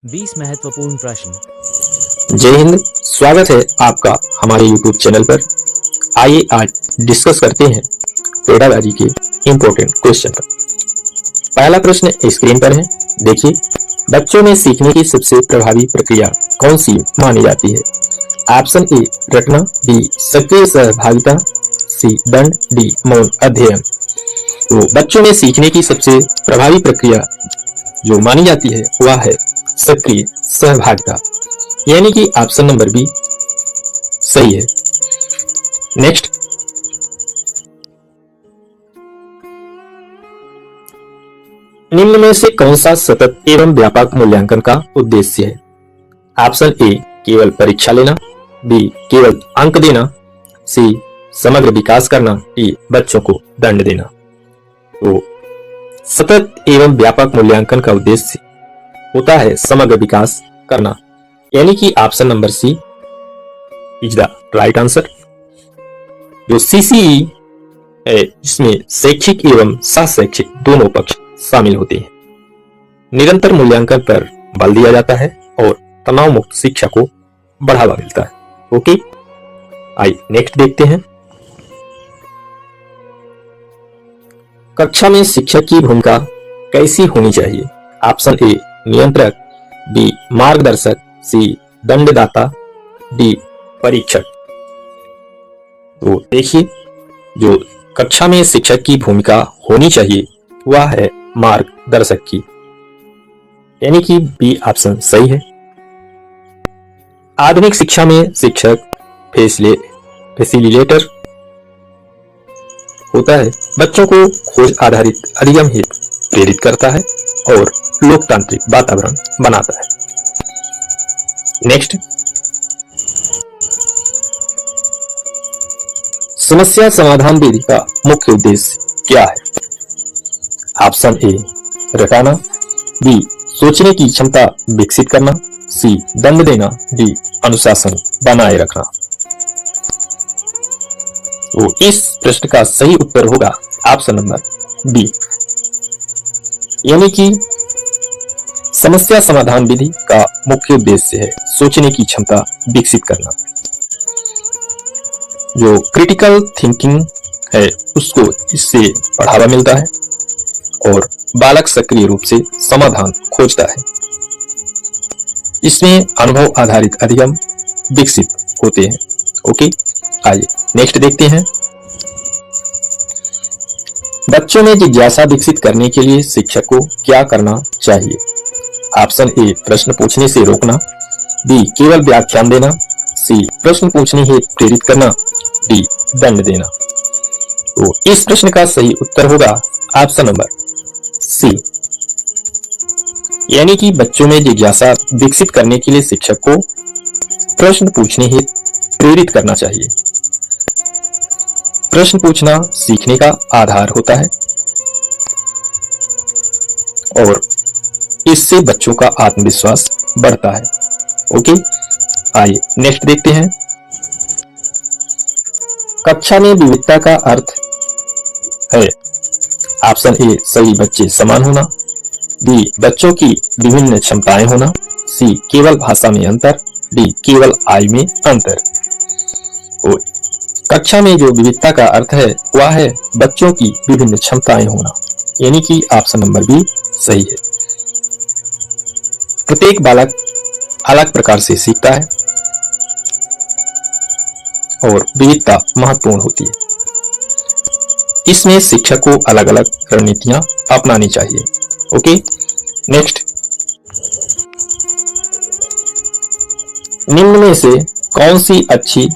20 महत्वपूर्ण प्रश्न। जय हिंद। स्वागत है आपका हमारे YouTube चैनल पर। आइए आज डिस्कस करते हैं पेडागॉजी के इम्पोर्टेंट क्वेश्चन पर। पहला प्रश्न स्क्रीन पर है, देखिए। बच्चों में सीखने की सबसे प्रभावी प्रक्रिया कौन सी मानी जाती है? ऑप्शन ए रटना, बी सक्रिय सहभागिता, सी दंड, डी मौन अध्ययन। तो बच्चों में सीखने की सबसे प्रभावी प्रक्रिया जो मानी जाती है वह है सक्रिय सहभागिता, यानी कि ऑप्शन नंबर बी सही है। नेक्स्ट, निम्न में से कौन सा सतत एवं व्यापक मूल्यांकन का उद्देश्य है? ऑप्शन ए केवल परीक्षा लेना, बी केवल अंक देना, सी समग्र विकास करना, डी बच्चों को दंड देना। तो सतत एवं व्यापक मूल्यांकन का उद्देश्य होता है समग्र विकास करना, यानी कि option number C is the right answer. जो सीसीई है इसमें शैक्षिक एवं शैक्षिक दोनों पक्ष शामिल होते हैं। निरंतर मूल्यांकन पर बल दिया जाता है और तनाव मुक्त शिक्षा को बढ़ावा मिलता है। ओके, आइए नेक्स्ट देखते हैं। कक्षा में शिक्षक की भूमिका कैसी होनी चाहिए? ऑप्शन ए नियंत्रक, बी मार्गदर्शक, सी दंडदाता, डी परीक्षक। तो देखिए, जो कक्षा में शिक्षक की भूमिका होनी चाहिए वह है मार्गदर्शक की, यानी कि बी ऑप्शन सही है। आधुनिक शिक्षा में शिक्षक फैसिलिटेटर होता है, बच्चों को खोज आधारित अधिगम हेतु प्रेरित करता है और लोकतांत्रिक वातावरण बनाता है। नेक्स्ट, समस्या समाधान विधि का मुख्य उद्देश्य क्या है? ऑप्शन ए रटाना, बी सोचने की क्षमता विकसित करना, सी दंड देना, डी अनुशासन बनाए रखना। तो इस प्रश्न का सही उत्तर होगा ऑप्शन नंबर बी, यानी कि समस्या समाधान विधि का मुख्य उद्देश्य है सोचने की क्षमता विकसित करना। जो क्रिटिकल थिंकिंग है उसको इससे बढ़ावा मिलता है और बालक सक्रिय रूप से समाधान खोजता है। इसमें अनुभव आधारित अधिगम विकसित होते हैं। ओके, आइए नेक्स्ट देखते हैं। बच्चों में जिज्ञासा विकसित करने के लिए शिक्षक को क्या करना चाहिए? ऑप्शन ए प्रश्न पूछने से रोकना, बी केवल व्याख्यान देना, सी प्रश्न पूछने हेतु प्रेरित करना, डी दंड देना। तो इस प्रश्न का सही उत्तर होगा ऑप्शन नंबर सी, यानी कि बच्चों में जिज्ञासा विकसित करने के लिए शिक्षक को प्रश्न पूछने हेतु प्रेरित करना चाहिए। प्रश्न पूछना सीखने का आधार होता है और इससे बच्चों का आत्मविश्वास बढ़ता है। ओके, आइए नेक्स्ट देखते हैं। कक्षा में विविधता का अर्थ है ऑप्शन ए सभी बच्चे समान होना, बी बच्चों की विभिन्न क्षमताएं होना, सी केवल भाषा में अंतर, डी केवल आयु में अंतर। तो कक्षा में जो विविधता का अर्थ है वह है बच्चों की विभिन्न क्षमताएं होना, यानी कि ऑप्शन नंबर बी सही है। प्रत्येक बालक अलग प्रकार से सीखता है और विविधता महत्वपूर्ण होती है। इसमें शिक्षक को अलग अलग रणनीतियां अपनानी चाहिए। ओके, नेक्स्ट, निम्न में से कौन सी अच्छी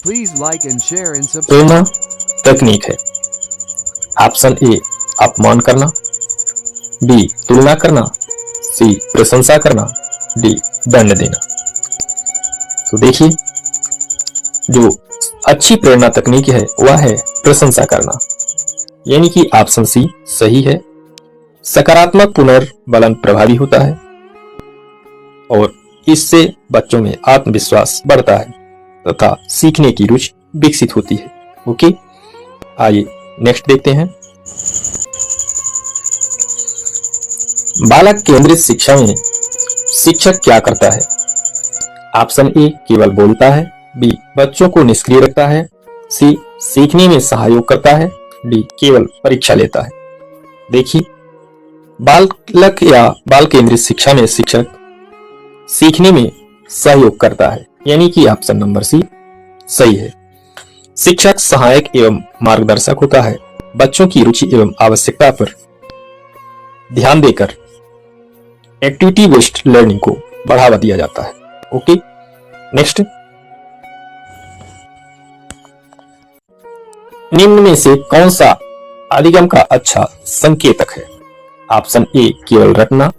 प्रेरणा तकनीक है? ऑप्शन ए अपमान करना, बी तुलना करना, सी प्रशंसा करना, डी दंड देना। तो देखिए, जो अच्छी प्रेरणा तकनीक है वह है प्रशंसा करना, यानी कि ऑप्शन सी सही है। सकारात्मक पुनर्बलन प्रभावी होता है और इससे बच्चों में आत्मविश्वास बढ़ता है तथा सीखने की रुचि विकसित होती है। ओके, आइए नेक्स्ट देखते हैं। बालक केंद्रित शिक्षा में शिक्षक क्या करता है? ऑप्शन ए केवल बोलता है, बी बच्चों को निष्क्रिय रखता है, सी सीखने में सहयोग करता है, डी केवल परीक्षा लेता है। देखिए, बालक या बाल केंद्रित शिक्षा में शिक्षक सीखने में सहयोग करता है, यानी कि ऑप्शन नंबर सी सही है। शिक्षक सहायक एवं मार्गदर्शक होता है। बच्चों की रुचि एवं आवश्यकता पर ध्यान देकर एक्टिविटी बेस्ड लर्निंग को बढ़ावा दिया जाता है। ओके, नेक्स्ट, निम्न में से कौन सा अधिगम का अच्छा संकेतक है? ऑप्शन ए केवल रटना,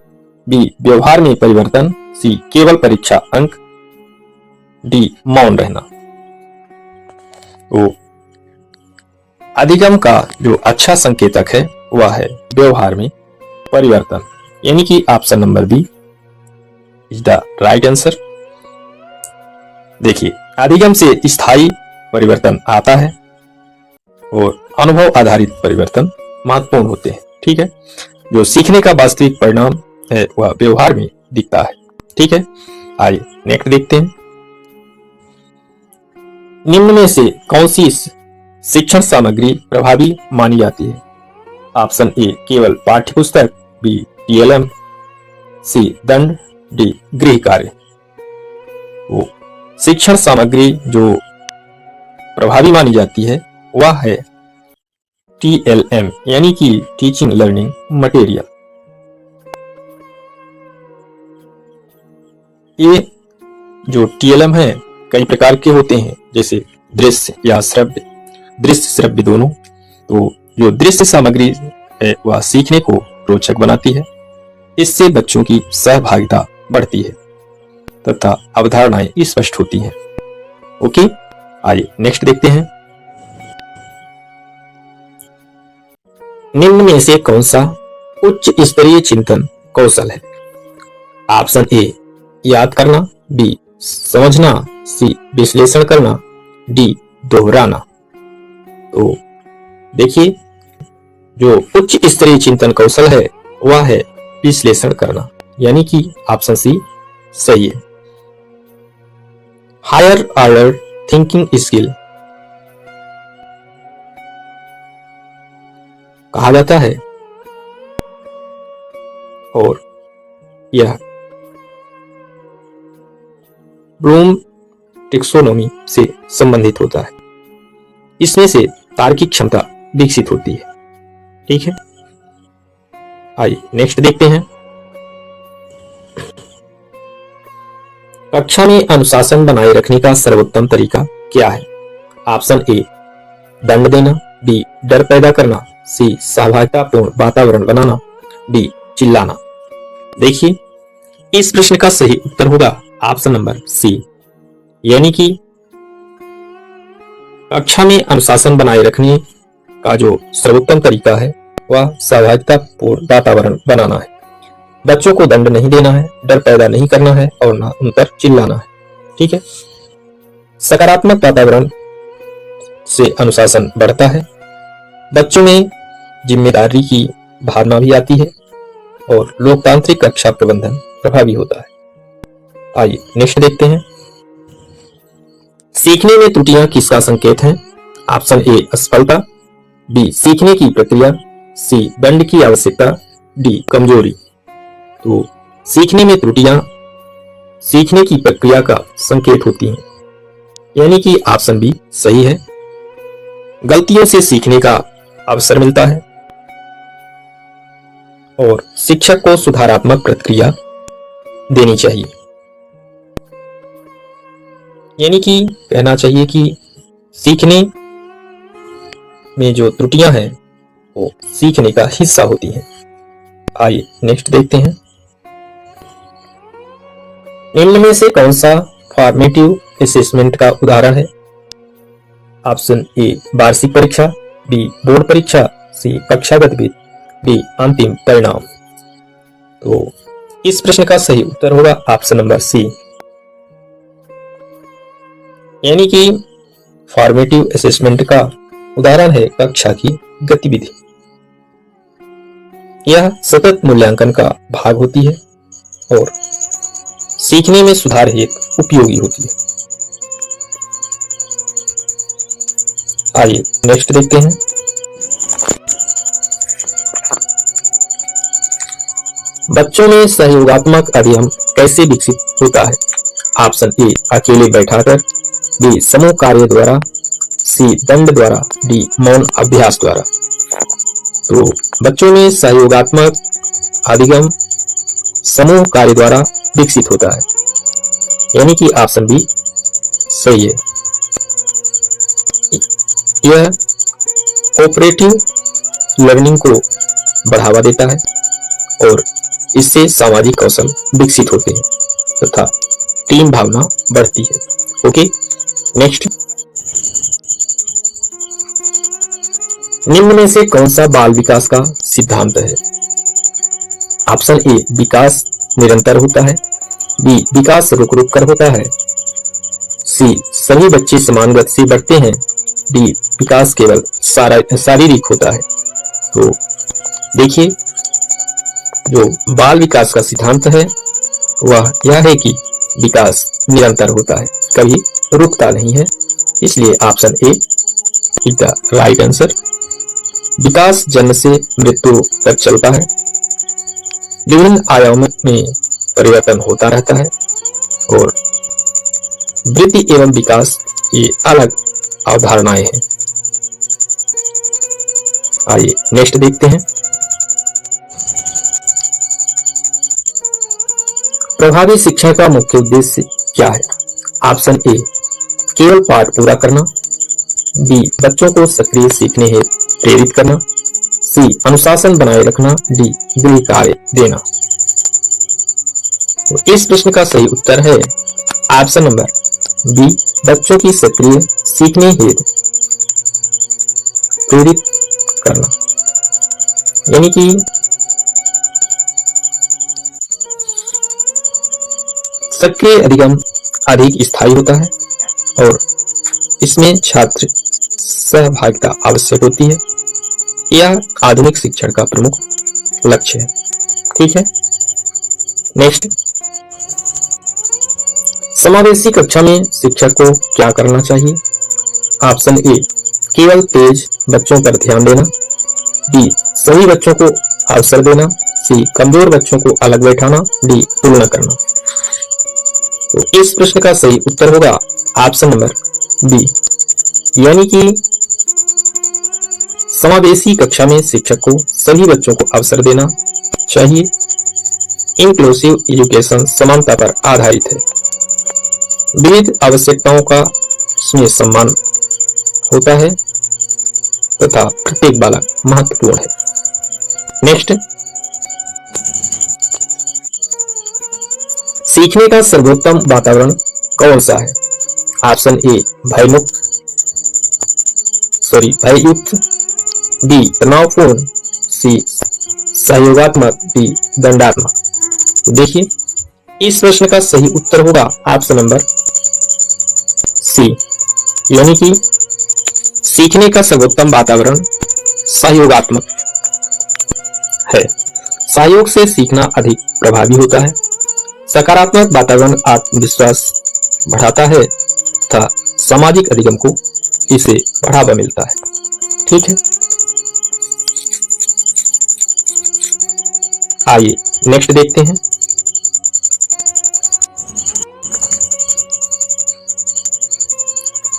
बी व्यवहार में परिवर्तन, सी केवल परीक्षा अंक, डी मौन रहना। तो अधिगम का जो अच्छा संकेतक है वह है व्यवहार में परिवर्तन, यानी कि option number B is the right answer. देखिए, अधिगम से स्थायी परिवर्तन आता है और अनुभव आधारित परिवर्तन महत्वपूर्ण होते हैं। ठीक है, जो सीखने का वास्तविक परिणाम है वह व्यवहार में दिखता है। ठीक है, आइए नेक्स्ट देखते हैं। निम्न में से कौन सी शिक्षण सामग्री प्रभावी मानी जाती है? ऑप्शन ए केवल पाठ्यपुस्तक, बी टीएलएम, सी दंड, डी गृह कार्य। वो शिक्षण सामग्री जो प्रभावी मानी जाती है वह है टीएलएम, यानी कि टीचिंग लर्निंग मटेरियल। ये जो टीएलएम है कई प्रकार के होते हैं, जैसे दृश्य या श्रव्य, दृश्य श्रव्य दोनों। तो जो दृश्य सामग्री है वह सीखने को रोचक बनाती है, इससे बच्चों की सहभागिता बढ़ती है तथा अवधारणाएं स्पष्ट होती हैं। ओके, आइए नेक्स्ट देखते हैं। निम्न में से कौन सा उच्च स्तरीय चिंतन कौशल है? ऑप्शन ए याद करना, बी समझना, सी विश्लेषण करना, डी दोहराना। तो देखिए, जो उच्च स्तरीय चिंतन कौशल है वह है विश्लेषण करना, यानी कि ऑप्शन सी सही है। हायर ऑर्डर थिंकिंग स्किल कहा जाता है और यह ब्लूम टेक्सोनोमी से संबंधित होता है। इसमें से तार्किक क्षमता विकसित होती है। ठीक है, आइए नेक्स्ट देखते हैं। कक्षा में अनुशासन बनाए रखने का सर्वोत्तम तरीका क्या है? ऑप्शन ए दंड देना, बी डर पैदा करना, सी सहभागितापूर्ण वातावरण बनाना, डी चिल्लाना। देखिए, इस प्रश्न का सही उत्तर होगा ऑप्शन नंबर सी, यानी कि कक्षा में अनुशासन बनाए रखने का जो सर्वोत्तम तरीका है वह सहभागितापूर्ण वातावरण बनाना है। बच्चों को दंड नहीं देना है, डर पैदा नहीं करना है और ना उन पर चिल्लाना है। ठीक है, सकारात्मक वातावरण से अनुशासन बढ़ता है, बच्चों में जिम्मेदारी की भावना भी आती है और लोकतांत्रिक कक्षा प्रबंधन प्रभावी होता है। आइए नेक्स्ट देखते हैं। सीखने में त्रुटियां किसका संकेत हैं? ऑप्शन ए असफलता, बी सीखने की प्रक्रिया, सी दंड की आवश्यकता, डी कमजोरी। तो सीखने में त्रुटियां सीखने की प्रक्रिया का संकेत होती हैं, यानी कि ऑप्शन बी सही है। गलतियों से सीखने का अवसर मिलता है और शिक्षक को सुधारात्मक प्रतिक्रिया देनी चाहिए, यानी कि कहना चाहिए कि सीखने में जो त्रुटियां हैं वो सीखने का हिस्सा होती हैं। आइए नेक्स्ट देखते हैं। निम्न में से कौन सा फॉर्मेटिव असेसमेंट का उदाहरण है? ऑप्शन ए वार्षिक परीक्षा, बी बोर्ड परीक्षा, सी कक्षा गतिविधि, डी अंतिम परिणाम। तो इस प्रश्न का सही उत्तर होगा ऑप्शन नंबर सी, यानी कि फॉर्मेटिव असेसमेंट का उदाहरण है कक्षा की गतिविधि। यह सतत मूल्यांकन का भाग होती है और सीखने में सुधार हेतु उपयोगी होती है। आइए नेक्स्ट देखते हैं। बच्चों में सहयोगात्मक अधिगम कैसे विकसित होता है? ऑप्शन ए अकेले बैठाकर, बी समूह कार्य द्वारा, सी दंड द्वारा, डी मौन अभ्यास द्वारा। तो बच्चों में सहयोगात्मक अधिगम समूह कार्य द्वारा विकसित होता है, यानी कि ऑप्शन बी सही है। यह कोऑपरेटिव लर्निंग को बढ़ावा देता है और इससे सामाजिक कौशल विकसित होते हैं तथा टीम भावना बढ़ती है। Okay, next. निम्न में से कौन सा बाल विकास का सिद्धांत है? ऑप्शन ए विकास निरंतर होता है, बी विकास रुक रुक कर होता है, सी सभी बच्चे समान गति से बढ़ते हैं, डी विकास केवल शारीरिक होता है। तो देखिए, जो बाल विकास का सिद्धांत है वह यह है कि विकास निरंतर होता है, कभी रुकता नहीं है, इसलिए option A is the right answer. विकास जन्म से मृत्यु तक चलता है, विभिन्न आयामों में परिवर्तन होता रहता है और वृद्धि एवं विकास ये अलग अवधारणाएं हैं। आइए नेक्स्ट देखते हैं। प्रभावी शिक्षा का मुख्य उद्देश्य क्या है? ऑप्शन ए केवल पाठ पूरा करना, बी बच्चों को सक्रिय सीखने हेतु प्रेरित करना, सी अनुशासन बनाए रखना, डी गृह कार्य देना। तो इस प्रश्न का सही उत्तर है ऑप्शन नंबर बी बच्चों की सक्रिय सीखने हेतु प्रेरित करना, यानी कि सक्रिय अधिगम अधिक स्थायी होता है और इसमें छात्र सहभागिता आवश्यक होती है। यह आधुनिक शिक्षण का प्रमुख लक्ष्य है। ठीक है, नेक्स्ट। समावेशी कक्षा में शिक्षक को क्या करना चाहिए? ऑप्शन ए केवल तेज बच्चों पर ध्यान देना, बी सभी बच्चों को अवसर देना, सी कमजोर बच्चों को अलग बैठाना, डी तुलना करना। तो इस प्रश्न का सही उत्तर होगा ऑप्शन नंबर बी, यानी कि समावेशी कक्षा में शिक्षक को सभी बच्चों को अवसर देना चाहिए। इंक्लूसिव एजुकेशन समानता पर आधारित है, विविध आवश्यकताओं का इसमें सम्मान होता है तथा प्रत्येक बालक महत्वपूर्ण है। नेक्स्ट। सीखने का सर्वोत्तम वातावरण कौन सा है? ऑप्शन ए भययुक्त, बी तनावपूर्ण, सी सहयोगात्मक, डी दंडात्मक। तो देखिए, इस प्रश्न का सही उत्तर होगा ऑप्शन नंबर सी, यानी कि सीखने का सर्वोत्तम वातावरण सहयोगात्मक है। सहयोग से सीखना अधिक प्रभावी होता है। सकारात्मक वातावरण आत्मविश्वास बढ़ाता है तथा सामाजिक अधिगम को इसे बढ़ावा मिलता है। ठीक है, आइए नेक्स्ट देखते हैं।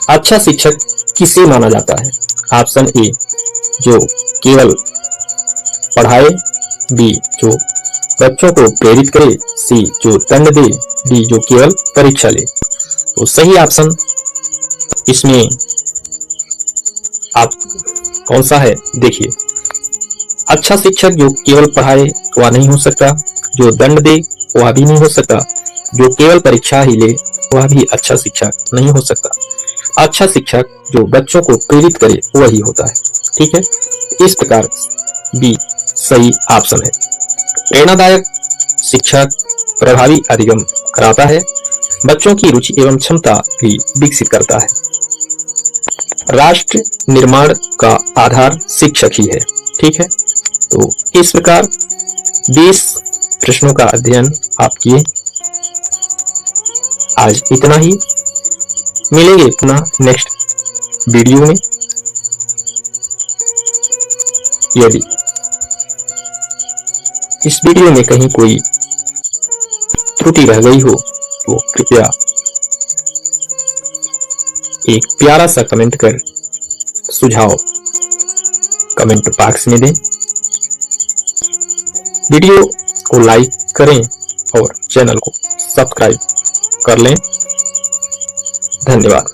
अच्छा शिक्षक किसे माना जाता है? ऑप्शन ए जो केवल पढ़ाए, बी जो बच्चों को प्रेरित करे, सी जो दंड दे, डी जो केवल परीक्षा ले। तो सही ऑप्शन इसमें आप कौन सा है? देखिए, अच्छा शिक्षक जो केवल पढ़ाए वह नहीं हो सकता, जो दंड दे वह भी नहीं हो सकता, जो केवल परीक्षा ही ले वह भी अच्छा शिक्षक नहीं हो सकता। अच्छा शिक्षक जो बच्चों को प्रेरित करे वही होता है। ठीक है, इस प्रकार बी सही ऑप्शन है। प्रेरणादायक शिक्षक प्रभावी अधिगम कराता है, बच्चों की रुचि एवं क्षमता भी विकसित करता है। राष्ट्र निर्माण का आधार शिक्षक ही है। ठीक है, तो इस प्रकार 20 प्रश्नों का अध्ययन आप किए। आज इतना ही, मिलेंगे पुनः नेक्स्ट वीडियो में। यदि इस वीडियो में कहीं कोई त्रुटि रह गई हो तो कृपया एक प्यारा सा कमेंट कर सुझाव कमेंट बॉक्स में दें। वीडियो को लाइक करें और चैनल को सब्सक्राइब कर लें। धन्यवाद।